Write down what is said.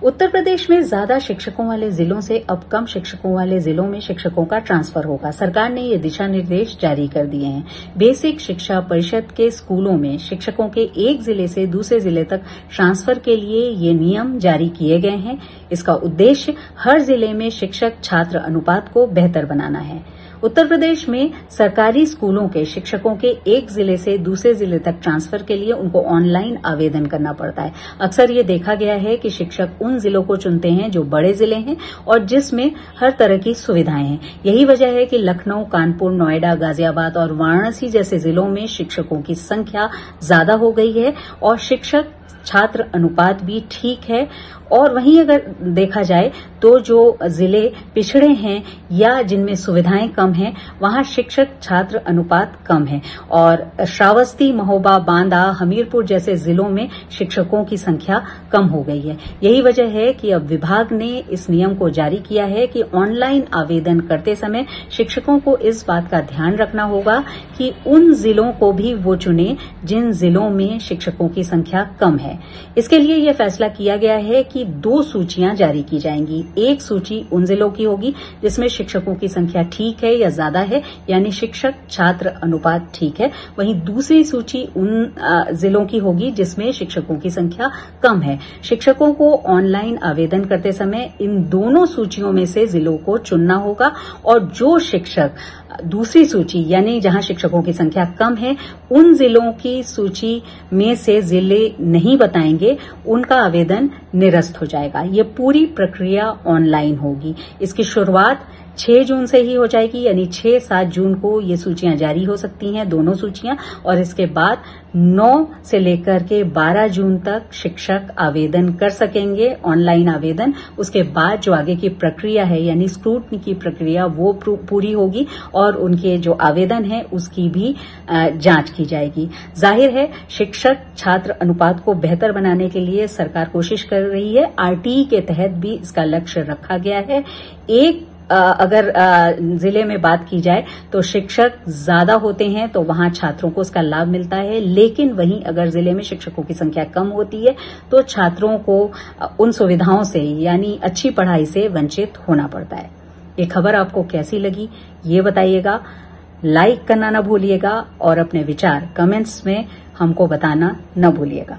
उत्तर प्रदेश में ज्यादा शिक्षकों वाले जिलों से अब कम शिक्षकों वाले जिलों में शिक्षकों का ट्रांसफर होगा। सरकार ने ये दिशा निर्देश जारी कर दिए हैं। बेसिक शिक्षा परिषद के स्कूलों में शिक्षकों के एक जिले से दूसरे जिले तक ट्रांसफर के लिए ये नियम जारी किए गए हैं। इसका उद्देश्य हर जिले में शिक्षक छात्र अनुपात को बेहतर बनाना है। उत्तर प्रदेश में सरकारी स्कूलों के शिक्षकों के एक जिले से दूसरे जिले तक ट्रांसफर के लिए उनको ऑनलाइन आवेदन करना पड़ता है। अक्सर ये देखा गया है कि शिक्षक उन जिलों को चुनते हैं जो बड़े जिले हैं और जिसमें हर तरह की सुविधाएं हैं। यही वजह है कि लखनऊ, कानपुर, नोएडा, गाजियाबाद और वाराणसी जैसे जिलों में शिक्षकों की संख्या ज्यादा हो गई है और शिक्षक छात्र अनुपात भी ठीक है। और वहीं अगर देखा जाए तो जो जिले पिछड़े हैं या जिनमें सुविधाएं कम हैं, वहां शिक्षक छात्र अनुपात कम है और श्रावस्ती, महोबा, बांदा, हमीरपुर जैसे जिलों में शिक्षकों की संख्या कम हो गई है। यही वजह है कि अब विभाग ने इस नियम को जारी किया है कि ऑनलाइन आवेदन करते समय शिक्षकों को इस बात का ध्यान रखना होगा कि उन जिलों को भी वो चुने जिन जिलों में शिक्षकों की संख्या कम है। इसके लिए यह फैसला किया गया है कि 2 सूचियां जारी की जाएंगी। एक सूची उन जिलों की होगी जिसमें शिक्षकों की संख्या ठीक है या ज्यादा है, यानी शिक्षक छात्र अनुपात ठीक है। वहीं दूसरी सूची उन जिलों की होगी जिसमें शिक्षकों की संख्या कम है। शिक्षकों को ऑनलाइन आवेदन करते समय इन दोनों सूचियों में से जिलों को चुनना होगा और जो शिक्षक दूसरी सूची यानी जहां शिक्षकों की संख्या कम है, उन जिलों की सूची में से जिले नहीं बताएंगे, उनका आवेदन निरस्त हो जाएगा। ये पूरी प्रक्रिया ऑनलाइन होगी। इसकी शुरुआत 6 जून से ही हो जाएगी, यानी 6-7 जून को ये सूचियां जारी हो सकती हैं, दोनों सूचियां, और इसके बाद 9 से लेकर के 12 जून तक शिक्षक आवेदन कर सकेंगे, ऑनलाइन आवेदन। उसके बाद जो आगे की प्रक्रिया है यानी स्क्रूटनी की प्रक्रिया वो पूरी होगी और उनके जो आवेदन है उसकी भी जांच की जाएगी। जाहिर है शिक्षक छात्र अनुपात को बेहतर बनाने के लिए सरकार कोशिश कर रही है। आरटीई के तहत भी इसका लक्ष्य रखा गया है। अगर जिले में बात की जाए तो शिक्षक ज्यादा होते हैं तो वहां छात्रों को इसका लाभ मिलता है, लेकिन वहीं अगर जिले में शिक्षकों की संख्या कम होती है तो छात्रों को उन सुविधाओं से यानी अच्छी पढ़ाई से वंचित होना पड़ता है। ये खबर आपको कैसी लगी ये बताइएगा, लाइक करना न भूलिएगा और अपने विचार कमेंट्स में हमको बताना न भूलिएगा।